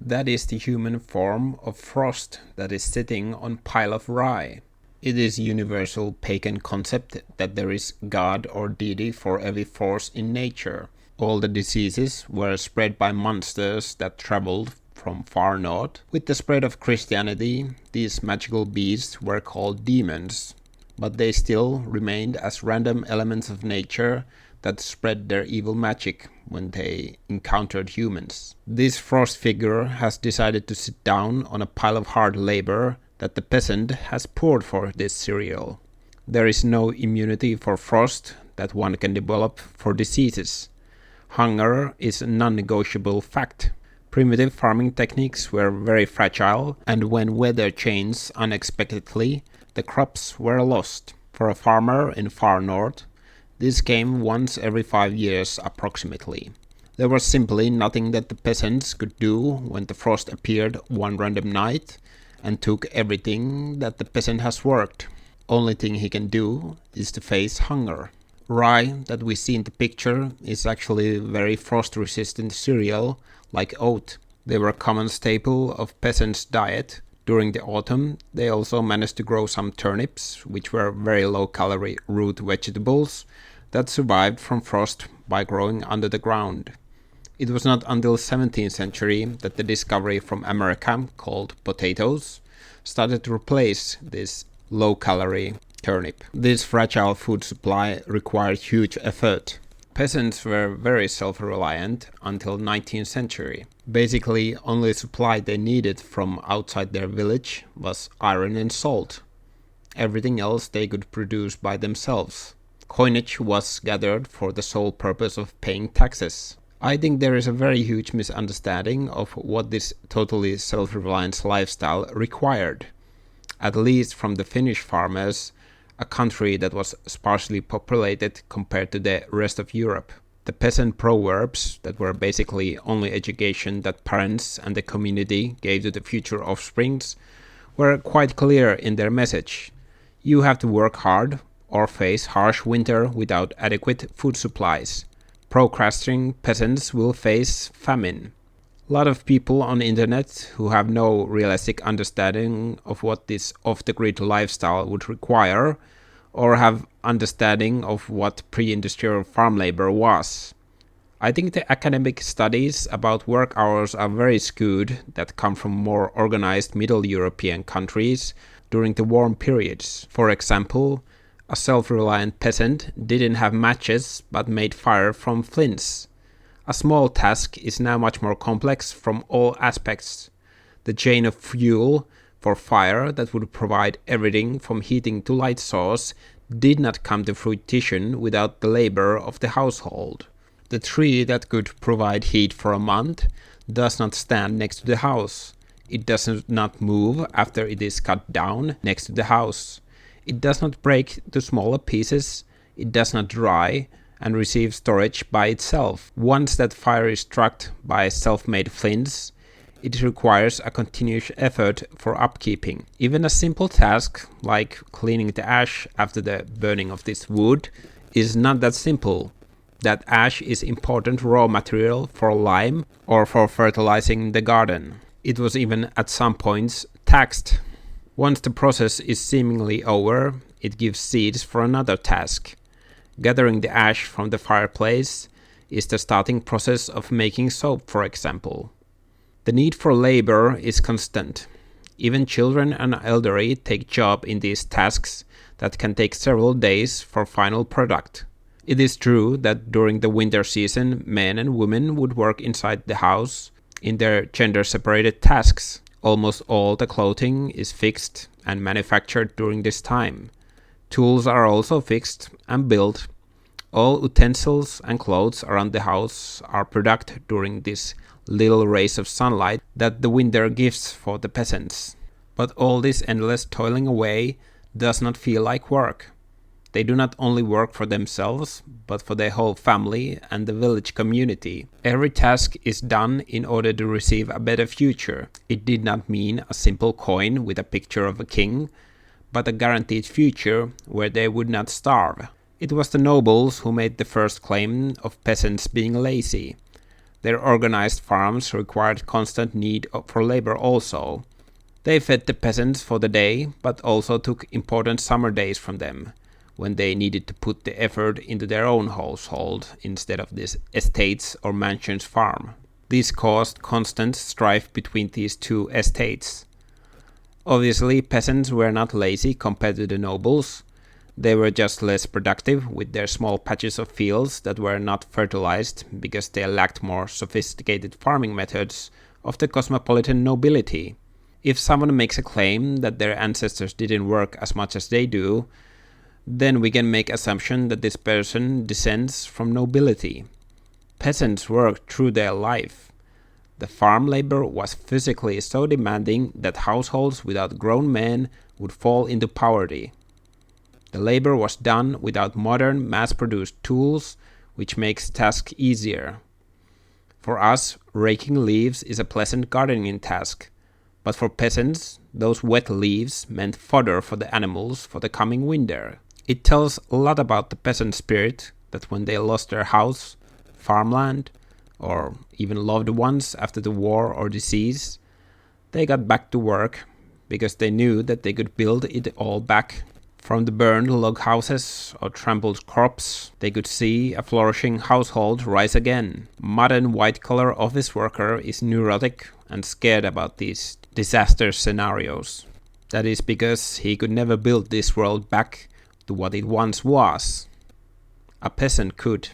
That is the human form of frost that is sitting on pile of rye. It is universal pagan concept that there is God or deity for every force in nature. All the diseases were spread by monsters that traveled from far north. With the spread of Christianity, these magical beasts were called demons, but they still remained as random elements of nature that spread their evil magic when they encountered humans. This frost figure has decided to sit down on a pile of hard labor that the peasant has poured for this cereal. There is no immunity for frost that one can develop for diseases. Hunger is a non-negotiable fact. Primitive farming techniques were very fragile, and when weather changed unexpectedly, the crops were lost. For a farmer in far north, this came once every 5 years approximately. There was simply nothing that the peasants could do when the frost appeared one random night and took everything that the peasant has worked. Only thing he can do is to face hunger. Rye that we see in the picture is actually very frost-resistant cereal like oat. They were a common staple of peasants' diet. During the autumn, they also managed to grow some turnips, which were very low-calorie root vegetables that survived from frost by growing under the ground. It was not until 17th century that the discovery from America, called potatoes, started to replace this low-calorie turnip. This fragile food supply required huge effort. Peasants were very self-reliant until 19th century. Basically, only supply they needed from outside their village was iron and salt. Everything else they could produce by themselves. Coinage was gathered for the sole purpose of paying taxes. I think there is a very huge misunderstanding of what this totally self-reliant lifestyle required. At least from the Finnish farmers, a country that was sparsely populated compared to the rest of Europe. The peasant proverbs that were basically only education that parents and the community gave to the future offsprings were quite clear in their message. You have to work hard or face harsh winter without adequate food supplies. Procrastinating peasants will face famine. A lot of people on the internet who have no realistic understanding of what this off-the-grid lifestyle would require, or have understanding of what pre-industrial farm labor was. I think the academic studies about work hours are very skewed that come from more organized Middle European countries during the warm periods. For example, a self-reliant peasant didn't have matches but made fire from flints. A small task is now much more complex from all aspects. The chain of fuel for fire that would provide everything from heating to light source did not come to fruition without the labor of the household. The tree that could provide heat for a month does not stand next to the house. It does not move after it is cut down next to the house. It does not break to smaller pieces. It does not dry and receive storage by itself. Once that fire is struck by self-made flints, it requires a continuous effort for upkeeping. Even a simple task like cleaning the ash after the burning of this wood is not that simple. That ash is important raw material for lime or for fertilizing the garden. It was even at some points taxed. Once the process is seemingly over, it gives seeds for another task. Gathering the ash from the fireplace is the starting process of making soap, for example. The need for labor is constant. Even children and elderly take job in these tasks that can take several days for final product. It is true that during the winter season, men and women would work inside the house in their gender-separated tasks. Almost all the clothing is fixed and manufactured during this time. Tools are also fixed and built. All utensils and clothes around the house are produced during this little rays of sunlight that the winter gives for the peasants. But all this endless toiling away does not feel like work. They do not only work for themselves, but for their whole family and the village community. Every task is done in order to receive a better future. It did not mean a simple coin with a picture of a king, but a guaranteed future where they would not starve. It was the nobles who made the first claim of peasants being lazy. Their organized farms required constant need for labor also. They fed the peasants for the day, but also took important summer days from them, when they needed to put the effort into their own household instead of this estates or mansions farm. This caused constant strife between these two estates. Obviously, peasants were not lazy compared to the nobles. They were just less productive with their small patches of fields that were not fertilized because they lacked more sophisticated farming methods of the cosmopolitan nobility. If someone makes a claim that their ancestors didn't work as much as they do, then we can make assumption that this person descends from nobility. Peasants worked through their life. The farm labor was physically so demanding that households without grown men would fall into poverty. The labor was done without modern mass-produced tools, which makes tasks easier. For us, raking leaves is a pleasant gardening task, but for peasants, those wet leaves meant fodder for the animals for the coming winter. It tells a lot about the peasant spirit that when they lost their house, farmland, or even loved ones after the war or disease, they got back to work because they knew that they could build it all back. From the burned log houses or trampled crops, they could see a flourishing household rise again. Modern white-collar office worker is neurotic and scared about these disaster scenarios. That is because he could never build this world back to what it once was. A peasant could.